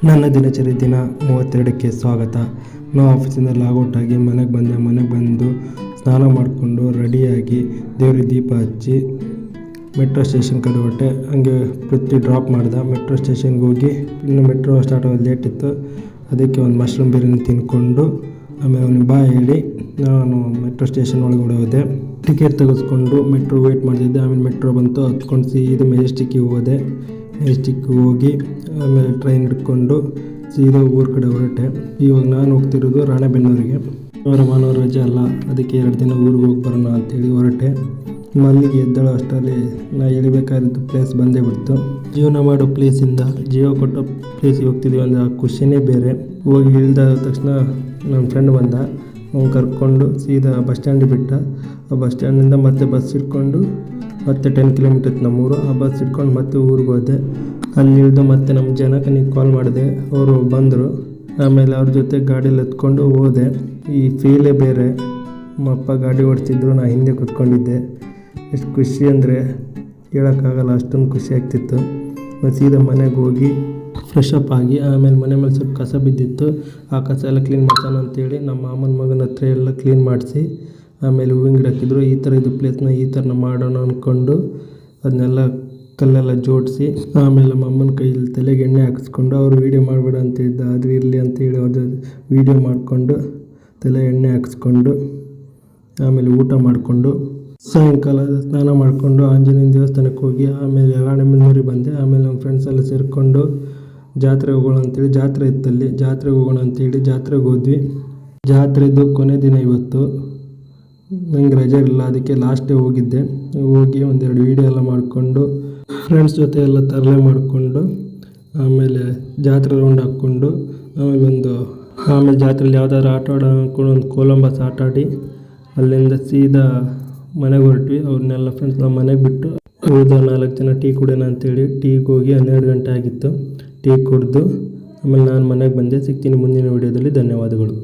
ನನ್ನ ದಿನಚರಿ ದಿನ 32ಕ್ಕೆ ಸ್ವಾಗತ. ನಾವು ಆಫೀಸಿಂದ ಲಾಗೌಟ್ ಆಗಿ ಮನೆಗೆ ಬಂದು ಸ್ನಾನ ಮಾಡಿಕೊಂಡು ರೆಡಿಯಾಗಿ ದೇವ್ರಿಗೆ ದೀಪ ಹಚ್ಚಿ ಮೆಟ್ರೋ ಸ್ಟೇಷನ್ ಕಡೆ ಹೊರಟೆ. ಹಂಗೆ ಪೃಥ್ವಿ ಡ್ರಾಪ್ ಮಾಡ್ದೆ. ಮೆಟ್ರೋ ಸ್ಟೇಷನ್ಗೆ ಹೋಗಿ ಇನ್ನು ಮೆಟ್ರೋ ಸ್ಟಾರ್ಟ್ ಆಗೋದು ಲೇಟ್ ಇತ್ತು, ಅದಕ್ಕೆ ಒಂದು ಮಶ್ರೂಮ್ ಬಿರಿಯಾನಿ ತಿಂದ್ಕೊಂಡು ಆಮೇಲೆ ಅವನಿಗೆ ಬಾಯ್ ಹೇಳಿ ನಾನು ಮೆಟ್ರೋ ಸ್ಟೇಷನ್ ಒಳಗಡೆ ಹೋದೆ. ಟಿಕೆಟ್ ತೆಗೆಸ್ಕೊಂಡು ಮೆಟ್ರೋ ವೆಯ್ಟ್ ಮಾಡ್ತಿದ್ದೆ. ಆಮೇಲೆ ಮೆಟ್ರೋ ಬಂತು, ಹತ್ಕೊಂಡು ಸೀದಾ ಮೆಜೆಸ್ಟಿಕ್ಕಿಗೆ ಹೋದೆ. ಮೆಜೆಸ್ಟಿಕ್ಗೆ ಹೋಗಿ ಆಮೇಲೆ ಟ್ರೈನ್ ಹಿಡ್ಕೊಂಡು ಸೀದಾ ಊರ ಕಡೆ ಹೊರಟೆ. ಇವಾಗ ನಾನು ಹೋಗ್ತಿರೋದು ರಾಣೆಬೆನ್ನೂರಿಗೆ. ಭಾನುವಾರ ರಜೆ ಅಲ್ಲ, ಅದಕ್ಕೆ 2 ದಿನ ಊರಿಗೆ ಹೋಗಿ ಬರೋಣ ಅಂತೇಳಿ ಹೊರಟೆ. ಮಲ್ಲಿಗೆ ಎದ್ದಳು ಅಷ್ಟರಲ್ಲಿ ನಾ ಎಳಿಬೇಕಾಗಿದ್ದು ಪ್ಲೇಸ್ ಬಂದೇ ಬಿಡ್ತು. ಜೀವನ ಮಾಡೋ ಪ್ಲೇಸಿಂದ ಜೀವ ಕೊಟ್ಟೋ ಪ್ಲೇಸಿಗೆ ಹೋಗ್ತಿದ್ದೀವಿ ಅಂದರೆ ಆ ಖುಷಿನೇ ಬೇರೆ. ಹೋಗಿ ಇಳಿದ ತಕ್ಷಣ ನನ್ನ ಫ್ರೆಂಡ್ ಬಂದ, ಅವ್ನು ಕರ್ಕೊಂಡು ಸೀದಾ ಬಸ್ ಸ್ಟ್ಯಾಂಡಿಗೆ ಬಿಟ್ಟ. ಆ ಬಸ್ ಸ್ಟ್ಯಾಂಡಿಂದ ಮತ್ತೆ ಬಸ್ ಹಿಡ್ಕೊಂಡು ಮತ್ತೆ 10 ಕಿಲೋಮೀಟರ್ ನಮ್ಮೂರು. ಆ ಬಸ್ ಹಿಡ್ಕೊಂಡು ಮತ್ತೆ ಊರಿಗೆ ಹೋದೆ. ಅಲ್ಲಿ ಇಳಿದು ಮತ್ತೆ ನಮ್ಮ ಜನಕನಿಗೆ ಕಾಲ್ ಮಾಡಿದೆ, ಅವರು ಬಂದರು. ಆಮೇಲೆ ಅವ್ರ ಜೊತೆ ಗಾಡೀಲಿ ಎತ್ಕೊಂಡು ಹೋದೆ. ಈ ಫೀಲೇ ಬೇರೆ. ನಮ್ಮಪ್ಪ ಗಾಡಿ ಓಡಿಸಿದ್ರು, ನಾನು ಹಿಂದೆ ಕೂತ್ಕೊಂಡಿದ್ದೆ. ಎಷ್ಟು ಖುಷಿ ಅಂದರೆ ಹೇಳೋಕ್ಕಾಗಲ್ಲ, ಅಷ್ಟೊಂದು ಖುಷಿ ಆಗ್ತಿತ್ತು. ಮತ್ತು ಸೀದಾ ಮನೆಗೆ ಹೋಗಿ ಫ್ರೆಶ್ ಅಪ್ ಆಗಿ ಆಮೇಲೆ ಮನೆ ಮೇಲೆ ಸ್ವಲ್ಪ ಕಸ ಬಿದ್ದಿತ್ತು, ಆ ಕಸ ಎಲ್ಲ ಕ್ಲೀನ್ ಮಾಡ್ಸೋಣ ಅಂತೇಳಿ ನಮ್ಮ ಮಾಮನ ಮಗನ ಹತ್ರ ಎಲ್ಲ ಕ್ಲೀನ್ ಮಾಡಿಸಿ ಆಮೇಲೆ ಹೂವಿನ ಗಿಡ ಹಾಕಿದ್ರು. ಈ ಥರ ಇದು ಪ್ಲೇಸ್ನ ಈ ಥರ ಮಾಡೋಣ ಅಂದ್ಕೊಂಡು ಅದನ್ನೆಲ್ಲ ಕಲ್ಲೆಲ್ಲ ಜೋಡಿಸಿ ಆಮೇಲೆ ನಮ್ಮ ಅಮ್ಮನ ಕೈಯಲ್ಲಿ ತಲೆಗೆ ಎಣ್ಣೆ ಹಾಕಿಸ್ಕೊಂಡು ಅವರು ವೀಡಿಯೋ ಮಾಡಬೇಡ ಅಂತ ಇದ್ದ, ಅದು ಇರಲಿ ಅಂತೇಳಿ ಅವ್ರದ್ದು ವೀಡಿಯೋ ಮಾಡಿಕೊಂಡು ತಲೆ ಎಣ್ಣೆ ಹಾಕಿಸ್ಕೊಂಡು ಆಮೇಲೆ ಊಟ ಮಾಡಿಕೊಂಡು ಸಾಯಂಕಾಲ ಸ್ನಾನ ಮಾಡಿಕೊಂಡು ಆಂಜನೇಯನ ದೇವಸ್ಥಾನಕ್ಕೆ ಹೋಗಿ ಆಮೇಲೆ ರಾಣೆಬೆನ್ನೂರಿಗೆ ಬಂದೆ. ಆಮೇಲೆ ನಮ್ಮ ಫ್ರೆಂಡ್ಸ್ ಎಲ್ಲ ಸೇರಿಕೊಂಡು ಜಾತ್ರೆಗೆ ಹೋಗೋಣ ಅಂತೇಳಿ, ಜಾತ್ರೆ ಇತ್ತಲ್ಲಿ, ಜಾತ್ರೆಗೆ ಹೋಗೋಣ ಅಂತೇಳಿ ಜಾತ್ರೆಗೆ ಹೋದ್ವಿ. ಜಾತ್ರೆದು ಕೊನೆ ದಿನ ಇವತ್ತು. ನಂಗೆ ರಜೆ ಇರಲಿಲ್ಲ, ಅದಕ್ಕೆ ಲಾಸ್ಟ್ ಡೇ ಹೋಗಿದ್ದೆ. ಹೋಗಿ 1-2 ವೀಡಿಯೋ ಎಲ್ಲ ಮಾಡಿಕೊಂಡು ಫ್ರೆಂಡ್ಸ್ ಜೊತೆ ಎಲ್ಲ ತರಲೆ ಮಾಡಿಕೊಂಡು ಆಮೇಲೆ ಜಾತ್ರೆ ರೌಂಡ್ ಹಾಕ್ಕೊಂಡು ಆಮೇಲೆ ಜಾತ್ರೆಯಲ್ಲಿ ಯಾವುದಾದ್ರು ಆಟ ಆಡೋ ಅಂದ್ಕೊಂಡು ಒಂದು ಕೊಲಂಬಸ್ ಆಟ ಆಡಿ ಅಲ್ಲಿಂದ ಸೀದಾ ಮನೆಗೆ ಹೊರಟ್ವಿ. ಅವ್ರನ್ನೆಲ್ಲ ಫ್ರೆಂಡ್ಸ್ ನಾವು ಮನೆಗೆ ಬಿಟ್ಟು ಉಳಿದ 4 ಜನ ಟೀ ಕುಡಿಯೋಣ ಅಂತೇಳಿ ಟೀಗೆ ಹೋಗಿ 12 ಗಂಟೆ ಆಗಿತ್ತು. ಟೀ ಕುಡಿದು ಆಮೇಲೆ ನಾನು ಮನೆಗೆ ಬಂದೆ. ಸಿಗ್ತೀನಿ ಮುಂದಿನ ವಿಡಿಯೋದಲ್ಲಿ. ಧನ್ಯವಾದಗಳು.